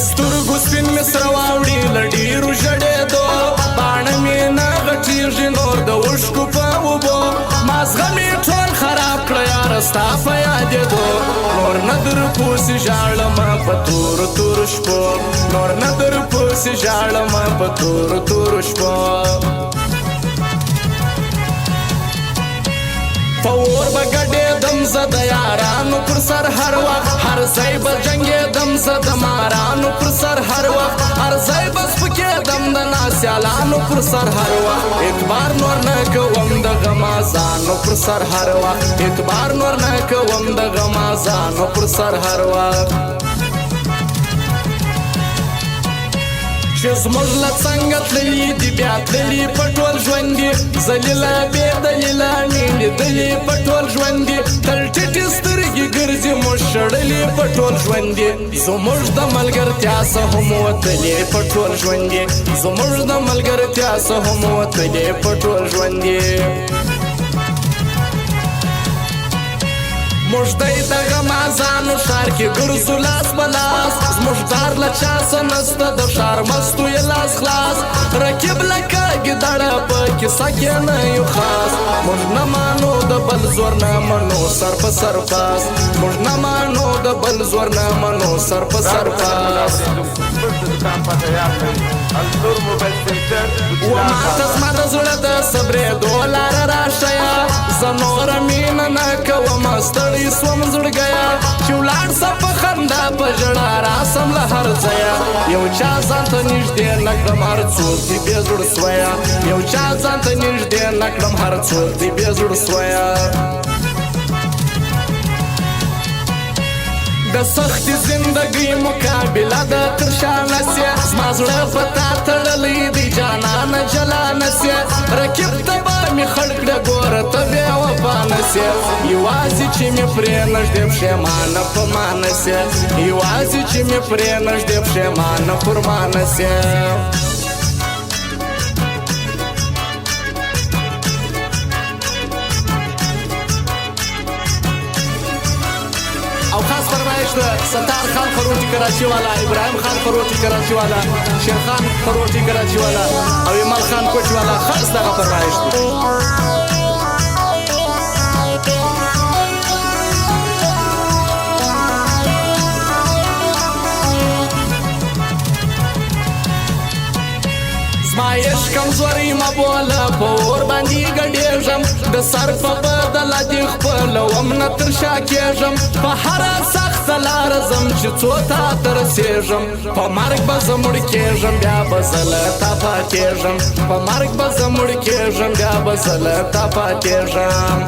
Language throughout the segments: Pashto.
سترګو سپین مې سره واوړي له ډېرو ژړېدو باڼه مې نه غټېږي نور د اوښکو په اوبو مازغه مې ټول خراب کړه یاره ستا په یادېدو نور نه در پوسې ژاړمه په تورو تورو شپو نور نه در پوسې ژاړمه په تورو تورو شپو په اور به ګډېدم زه د یارانو پر سر هر وخت هر ځای به جنګېدم زه د مارانو پر سر هر وخت هر ځای به سپکېدم د ناسیالانو پر سر هر وخت اعتبار نور نه کوم د غمازانو پر سر هر وخت اعتبار نور نه کوم د غمازانو پر سر هر وخت چې زموږ له څنګه تللي دي بیا تللي په ټول ژوند دي ذلیله بې دلیله مې لیدلي په ټول ژوند دي تل ټیټې سترګې ګرځي موږ شړلي په ټول ژوند دي زموږ د ملګرتیا څه هم وتلي په ټول ژوند دي زموږ د ملګرتیا څه هم وتلي په ټول ژوند دي موږ دی د غمازانو ښار کې ګرځو لاس په لاس زموږ دار له چا څه نسته د ښار مستو یې لاس خلاص رقیب لکه ګیدړه په کیسه کې نه یو خاص موږ نه مانو د بل زور نه منو سر په سر پاس موږ نه مانو د بل زور نه منو سر په سر پاس وماته زما د زړه د صبرېدو لاره راښیه زه نوره مینه نه کوم ستړی سوم زړګیه چې ولاړ سه په خندا په ژړا راسم له هر ځایه یو چا ځان ته نږدې نه کړم هر څوک دې بې زړه سویه یو چا ځان ته نږدې نه کړم هر څوک دې بې زړه سویه د سختې زندګۍ مقابله د تر شا نسیه زما زړه په تا تړلی دی جانانه جلا نسیه رقیب ته به مې خړ کړه ګوره ته بې وفا نسیه یوازې چې مې پرې نږدې پښېمانه په ما نسیه یوازې چې مې پرې نږدې پښېمانه پر ما نسیه او خاص فرمایش ده ستار خان خروټي کراچي والا ابراهیم خان خروټي کراچي والا شیر خان خروټي کراچي والا او ایمل خان کوچ والا خاص دغه فرمایش ده زما عشق کمزوري مه بوله په اور باندې ګډېږم د سر په بدله دې خپلوم نه تر شا کېږم په هره سخته لاره ځم چې څو تا ته رسېږم په مرګ به زه مړ کېږم بیا به زه له تا پاتېږم په مرګ به زه مړ کېږم بیا به زه له تا پاتېږم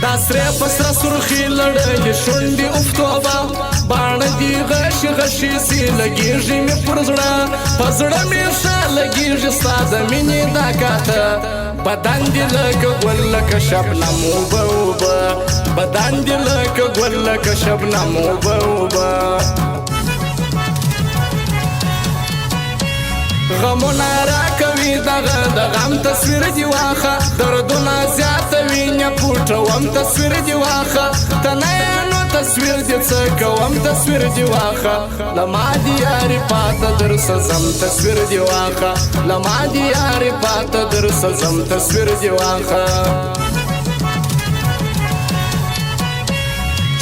دا سرې په سره سرخي لړلې شونډې اوفتوبه باڼه دي غشي غشي سي لګېږي مې پر زړه په زړه مې ښه لګېږي ستا د مینې دا کاته بدن دې لکه ګل لکه شبنم اوبه اوبه بدن دې لکه ګل لکه شبنم اوبه اوبه غمونه راکوي دغه د غم تصویر دې واخه دردونه زیاتوي نه پوټوم تصویر دې واخه ته نه یې نو تصویر دې څه کوم تصویر دې واخه له ما دې یارې پاته درسه ځم تصویر دې واخه له ما دې یارې پاته درسه ځم تصویر دې واخه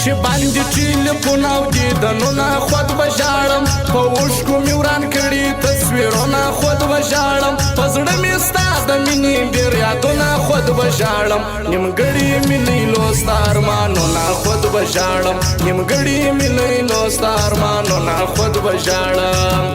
چې باندې ټیلیفون او دیدنونه خود به ژاړم په اوښکو مې وران کړي تصویرونه خود به ژاړم په زړه مې ستا د مینې ډېر یادونه خود به ژاړم نیمګړي مې لیلو ستا ارمانونه خود به ژاړم نیمګړي مې لیلو ستا ارمانونه خود به ژاړم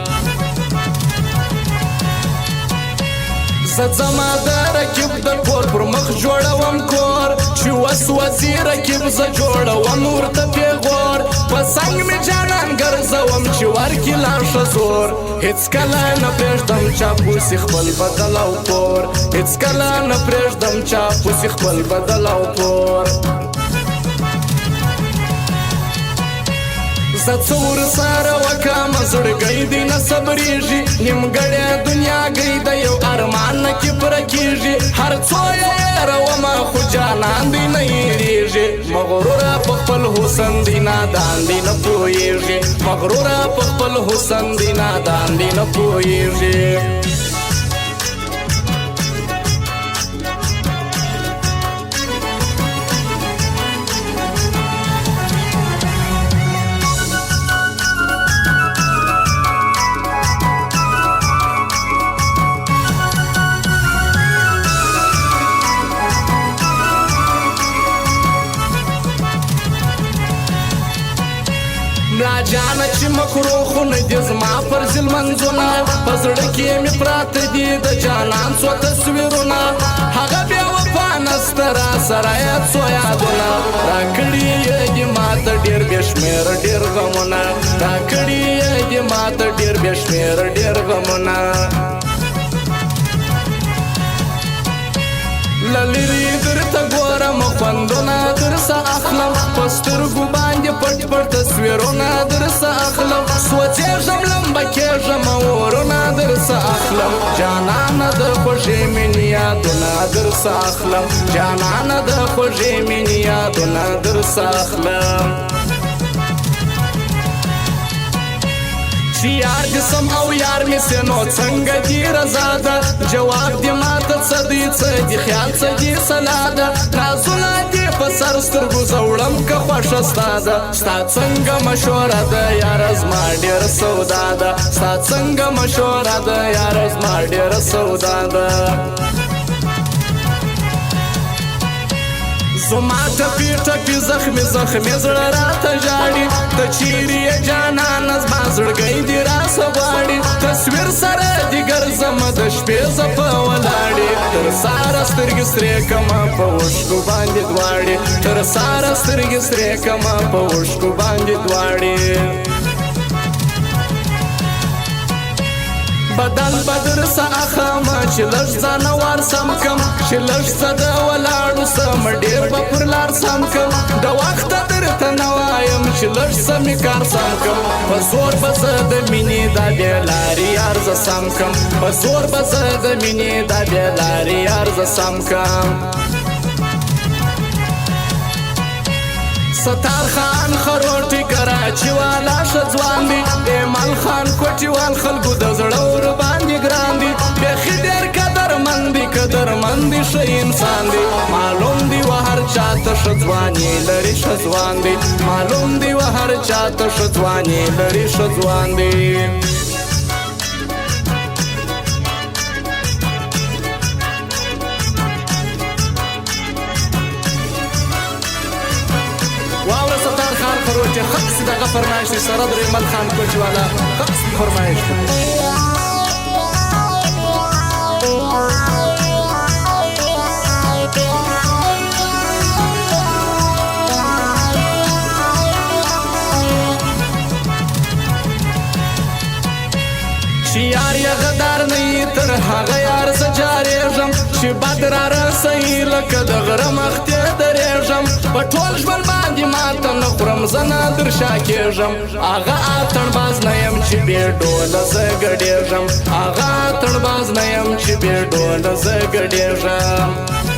زه ځمه د رقیب د کور پر مخ جوړوم کور چې وسوځي رقیب زه جوړوم ورته پیغور په څنګ مې جانان ګرځوم چې ورکړي لا ښه زور هېڅکله نه پرېږدم چاپوسي خپل بدل او پور هېڅکله نه پرېږدم چاپوسي خپل بدل او پور زه څه ورسره وکړم زړګی دې نه صبرېږي نیمګړې دنیاګۍ د یو ارمان نه کې پوره کېږي هر څو یې هېرومه خو جانان دې نه هېرېږي مغروره په خپل حسن حسن دی نادان دی نه پوهیږي مغروره په خپل حسن دی نادان دی نه پوهیږي ملا جانه چې مکرو خو نه دي زما پر ځل منځونه په زړه کې مې پراته دي د جانان څو تصویرونه هغه بیا وفا نسته را سره یاد څو یادونه راکړي یې دي ماته ډېر بې شمېره ډېر غمونه راکړي یې دي ماته ډېر بې شمېره ډېر غمونه للری درته ګورم خوندونه درسه اخلم په سترګو باندې پټ پټ تصویرونه درسه اخلم سوچېږم لمبه کېږم اورونه درسه اخلم جانانه د خوږې مینې یادونه درسه اخلم جانانه د خوږې مینې یادونه درسه اخلم چې یار دې سم او یار مې سې نو څنګه دې رضا ده جواب دې ماته څه دی څه دې خیال څه دې سلا ده رازونه دې په سر سترګو زوړم که خوښه ستا ده ستا څنګه مشوره ده یاره زما ډېره سودا ده ستا څنګه مشوره ده یاره زما ډېره سودا ده زما ټپي ټپي زخمي زخمي زړه راته ژاړي ته چیرې یې جانانه زما زړګی دې راسه غواړي تصویر سره دې ګرځم د شپې زه په ولاړې تر ساره سترګې سرې کمه په اوښکو باندې دواړې تر ساره سترګې سرې کمه په اوښکو باندې دواړې بدل بدر سا اخما چې لږ ځان وار سم کم چې لږ څه د ولاړو سم ډېر به پر لار سم کم د وخته درته نه وایم چې لږ څه مې کار سم کم په زور به زه د مینې دا بې لارې یار زه سم کم په زور به زه د مینې دا بې لارې یار زه سم کم ستار خان خروټي کراچي والا ښځوان دي ایمل خان کوټي وال خلکو د زړه ور باندې ګران دي بیخي ډېر قدرمند دي قدرمند دي ښه انسان دي معلوم دي و هر چاته ښځواني لري ښځوان دي معلوم دي و هر چاته ښځواني لري ښځوان دي واوره ستار خان خروټي خاص دغه فرمایش دی سره د ایمل خان کوټي والا خاص فرمایش دی چې یار یې غدار نه یې تر هغه یار زه جارېږم چې بد را رسوي لکه د غره مختې درېږم په ټول ژوند باندې ماته نه خورم زه نه در شا کېږم هغه اتڼ باز نه یم چې بې ډوله زه ګډېږم هغه اتڼ باز نه یم چې بې ډوله زه ګډېږم